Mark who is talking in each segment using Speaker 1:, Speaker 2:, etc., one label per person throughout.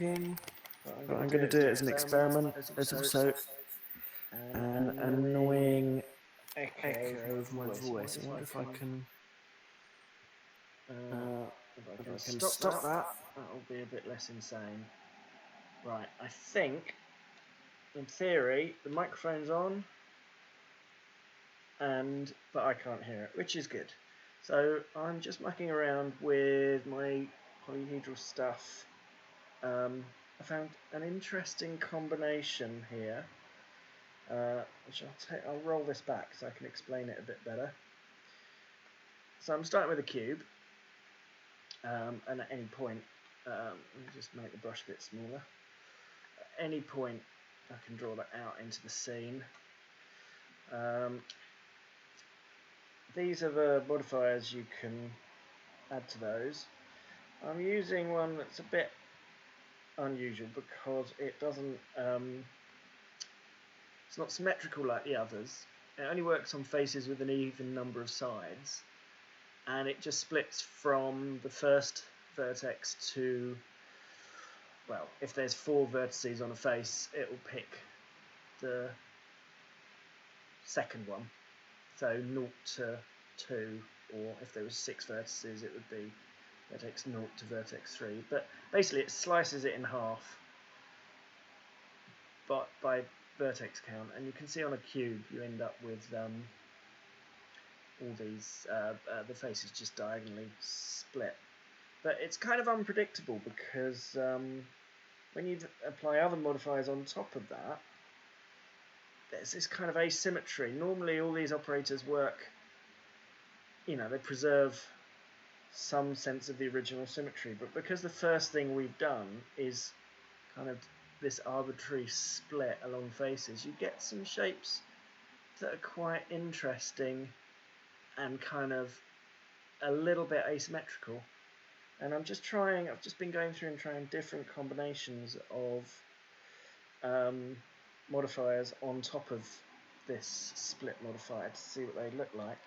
Speaker 1: but I'm going to do it as an experiment. There's also an annoying echo of my voice. I wonder if I can stop that.
Speaker 2: That'll be a bit less insane. Right, I think, in theory, the microphone's on, but I can't hear it, which is good. So I'm just mucking around with my polyhedral stuff. I found an interesting combination here, which I'll roll this back so I can explain it a bit better. So I'm starting with a cube, and at any point, let me just make the brush a bit smaller. At any point, I can draw that out into the scene. These are the modifiers you can add to those. I'm using one that's a bit unusual because it doesn't, it's not symmetrical like the others. It only works on faces with an even number of sides, and it just splits from the first vertex to, well, if there's 4 vertices on a face, it will pick the second one, so 0 to 2, or if there was 6 vertices, it would be vertex 0 to vertex 3. But basically, it slices it in half, but by vertex count, and you can see on a cube you end up with all these the faces just diagonally split. But it's kind of unpredictable because when you apply other modifiers on top of that, there's this kind of asymmetry. Normally all these operators work, they preserve some sense of the original symmetry, but because the first thing we've done is kind of this arbitrary split along faces, you get some shapes that are quite interesting and kind of a little bit asymmetrical. And I've just been going through and trying different combinations of modifiers on top of this split modifier to see what they look like.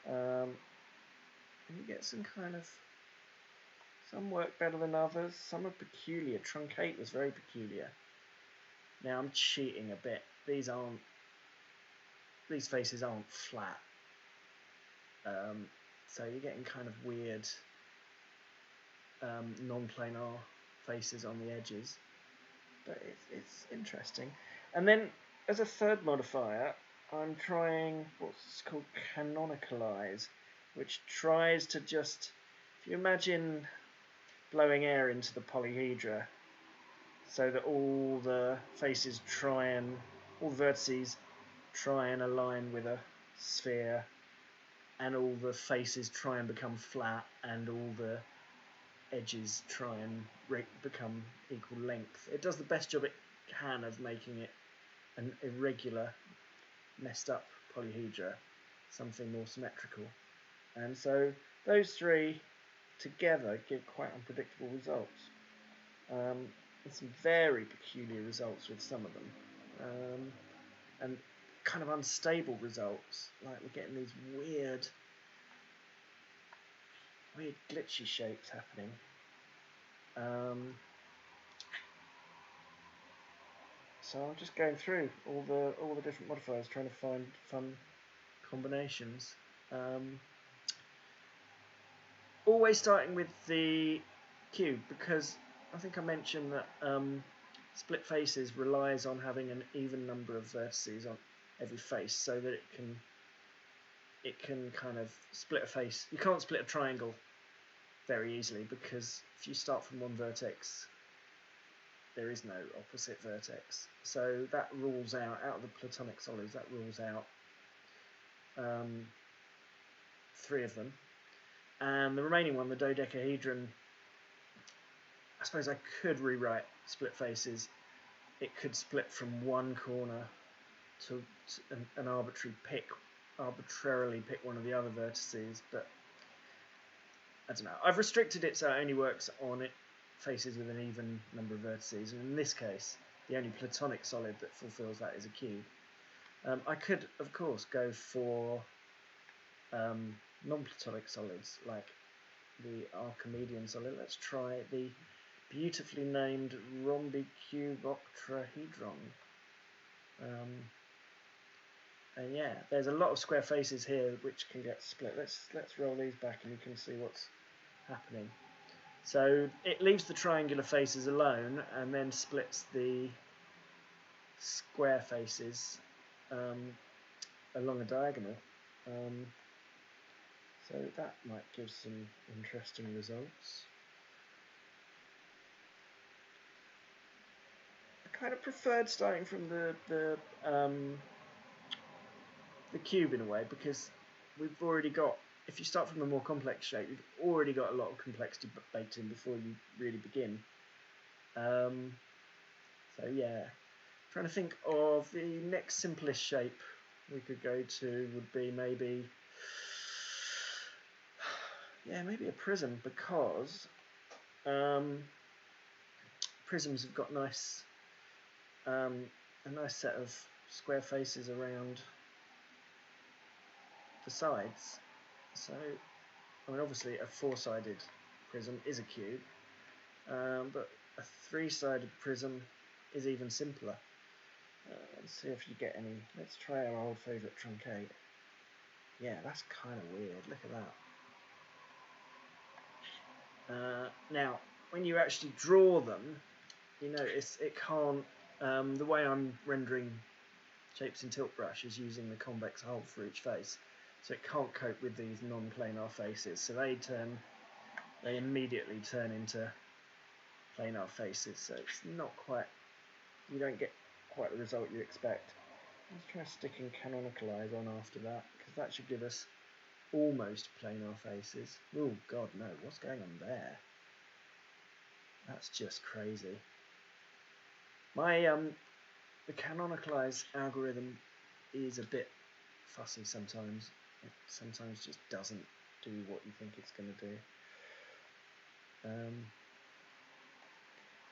Speaker 2: And you get some work better than others, some are peculiar. Truncate was very peculiar. Now I'm cheating a bit. These faces aren't flat. So you're getting kind of weird non-planar faces on the edges. But it's interesting. And then as a third modifier, I'm trying what's called canonicalize, which tries to just, if you imagine blowing air into the polyhedra so that all the faces all the vertices try and align with a sphere, and all the faces try and become flat, and all the edges try and become equal length. It does the best job it can of making it an irregular, messed up polyhedra, something more symmetrical. And so those three together give quite unpredictable results. And some very peculiar results with some of them. And kind of unstable results, like we're getting these weird glitchy shapes happening. So I'm just going through all the different modifiers, trying to find fun combinations. Always starting with the cube, because I think I mentioned that split faces relies on having an even number of vertices on every face, so that it can kind of split a face. You can't split a triangle very easily, because if you start from one vertex, there is no opposite vertex. So that rules out of the platonic solids, that rules out 3 of them. And the remaining one, the dodecahedron, I suppose I could rewrite split faces. It could split from one corner to an arbitrarily pick one of the other vertices, but I don't know. I've restricted it so it only works on faces with an even number of vertices, and in this case, the only platonic solid that fulfills that is a cube. I could, of course, go for non-platonic solids, like the Archimedean solid. Let's try the beautifully named rhombicube octahedron. And yeah, there's a lot of square faces here which can get split. Let's roll these back and you can see what's happening. So it leaves the triangular faces alone and then splits the square faces along a diagonal. So that might give some interesting results. I kind of preferred starting from the cube in a way, because we've already got, if you start from a more complex shape, you've already got a lot of complexity baked in before you really begin. So yeah, trying to think of the next simplest shape we could go to would be maybe a prism, because prisms have got a nice set of square faces around the sides. So I mean, obviously a four-sided prism is a cube, but a three-sided prism is even simpler. Let's see if you get any. Let's try our old favourite truncate. Yeah, that's kind of weird. Look at that. Now, when you actually draw them, you notice it can't. The way I'm rendering shapes in Tilt Brush is using the convex hull for each face, so it can't cope with these non-planar faces. So they immediately turn into planar faces. So it's not quite. You don't get quite the result you expect. Let's try sticking Canonicalize on after that, because that should give us almost planar faces. Oh god, no, what's going on there? That's just crazy. My the Canonicalize algorithm is a bit fussy sometimes. It sometimes just doesn't do what you think it's going to do.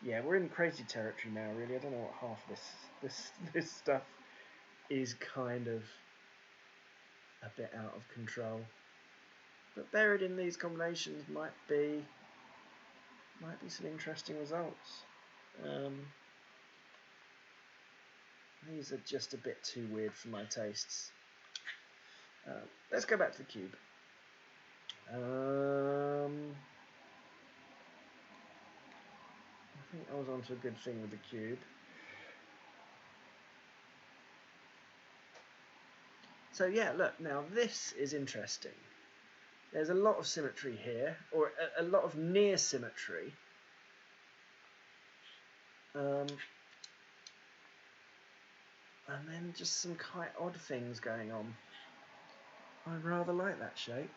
Speaker 2: Yeah, we're in crazy territory now, really. I don't know what half of this stuff is kind of a bit out of control. But buried in these combinations might be some interesting results. These are just a bit too weird for my tastes. Let's go back to the cube. I think I was onto a good thing with the cube. So yeah, look, now this is interesting. There's a lot of symmetry here, or a lot of near symmetry. And then just some quite odd things going on. I rather like that shape.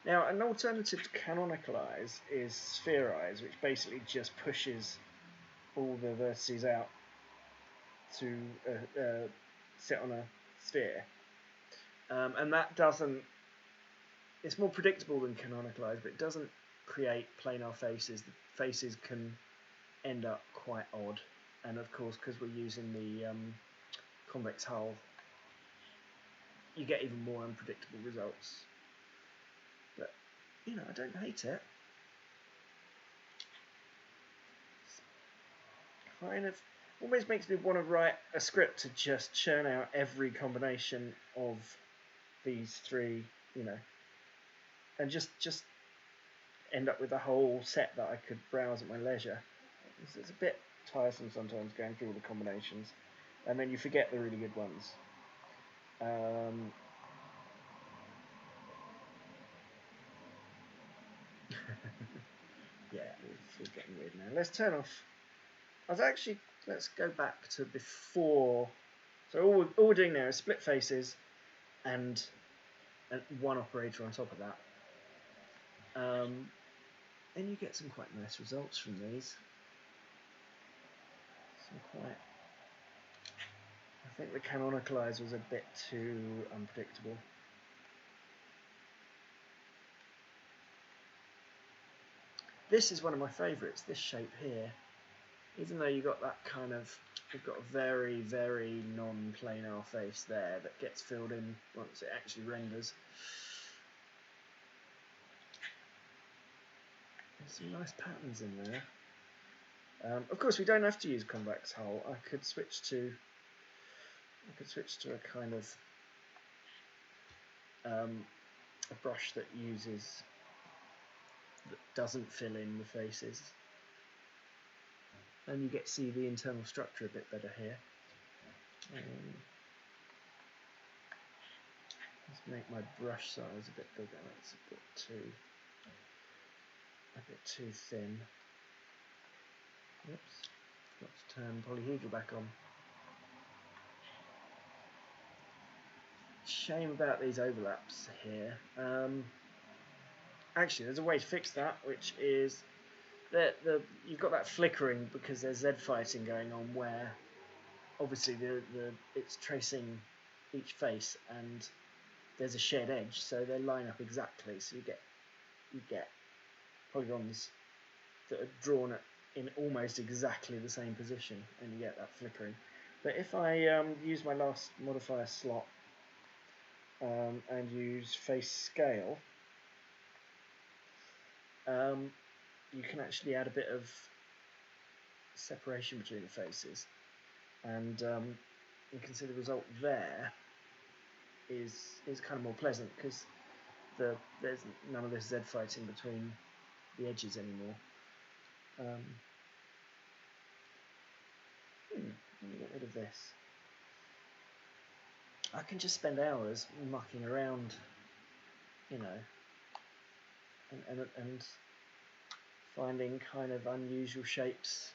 Speaker 2: Now, an alternative to Canonicalize is Spherize, which basically just pushes all the vertices out to sit on a sphere. And that doesn't... It's more predictable than Canonicalize, but it doesn't create planar faces. The faces can end up quite odd. And of course, because we're using the convex hull, you get even more unpredictable results. But, you know, I don't hate it. It's kind of almost makes me want to write a script to just churn out every combination of these three, you know, and just end up with a whole set that I could browse at my leisure. It's a bit tiresome sometimes going through all the combinations, and then you forget the really good ones. Yeah, it's getting weird now. Let's turn off. Let's go back to before. So all we're doing now is split faces and one operator on top of that. And you get some quite nice results from these. I think the Canonicalize was a bit too unpredictable. This is one of my favourites, this shape here. Even though you've got that kind of, you've got a very, very non-planar face there that gets filled in once it actually renders. There's some nice patterns in there. Of course, we don't have to use convex hull. I could switch to a kind of a brush that doesn't fill in the faces, and you get to see the internal structure a bit better here. Let's make my brush size a bit bigger. That's a bit too thin. Oops. Got to turn polyhedral back on. Shame about these overlaps here. Actually, there's a way to fix that, which is that you've got that flickering because there's Z fighting going on, where obviously it's tracing each face and there's a shared edge, so they line up exactly. So you get polygons that are drawn in almost exactly the same position, and you get that flickering. But if I use my last modifier slot and use face scale, you can actually add a bit of separation between the faces, and you can see the result there is kind of more pleasant, because there's none of this Z fighting between the edges anymore. Let me get rid of this. I can just spend hours mucking around, you know, and finding kind of unusual shapes.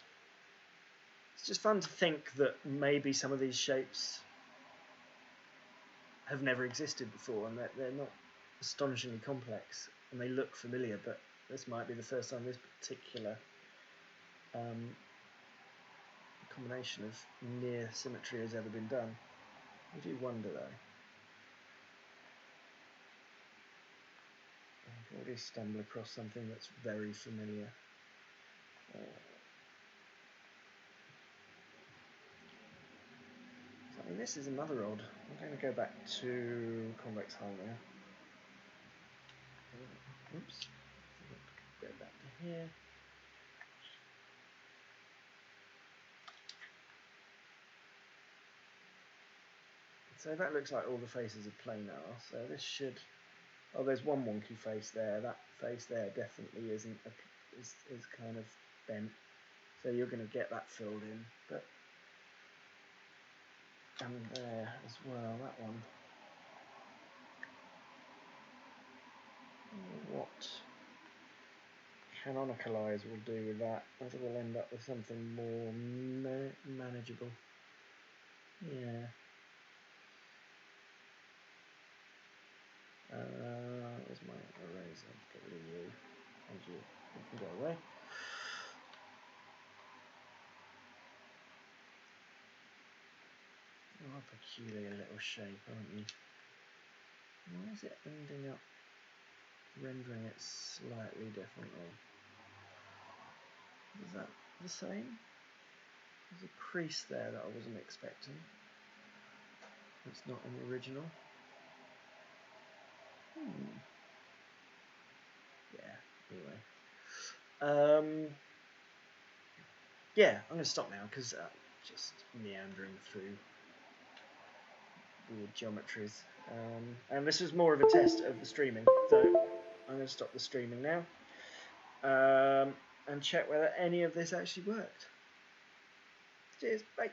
Speaker 2: It's just fun to think that maybe some of these shapes have never existed before, and that they're not astonishingly complex, and they look familiar, but this might be the first time this particular combination of near symmetry has ever been done. I do wonder though. I've already stumbled across something that's very familiar. I mean, this is another odd. I'm going to go back to convex hull now. Oops. Go back to here. So that looks like all the faces are planar. So this should. Oh, there's one wonky face there. That face there definitely isn't. Is kind of bent. So you're going to get that filled in. But and there as well. That one. What Canonicalize will do with that? Whether we'll end up with something more manageable. Yeah. Where's my eraser? Get rid of you. And you can go away. Oh, a peculiar little shape, aren't you? Why is it ending up rendering it slightly differently? Is that the same? There's a crease there that I wasn't expecting. It's not in the original. Yeah, anyway. Yeah, I'm going to stop now because just meandering through weird geometries. And this was more of a test of the streaming, so I'm going to stop the streaming now and check whether any of this actually worked. Cheers, bye.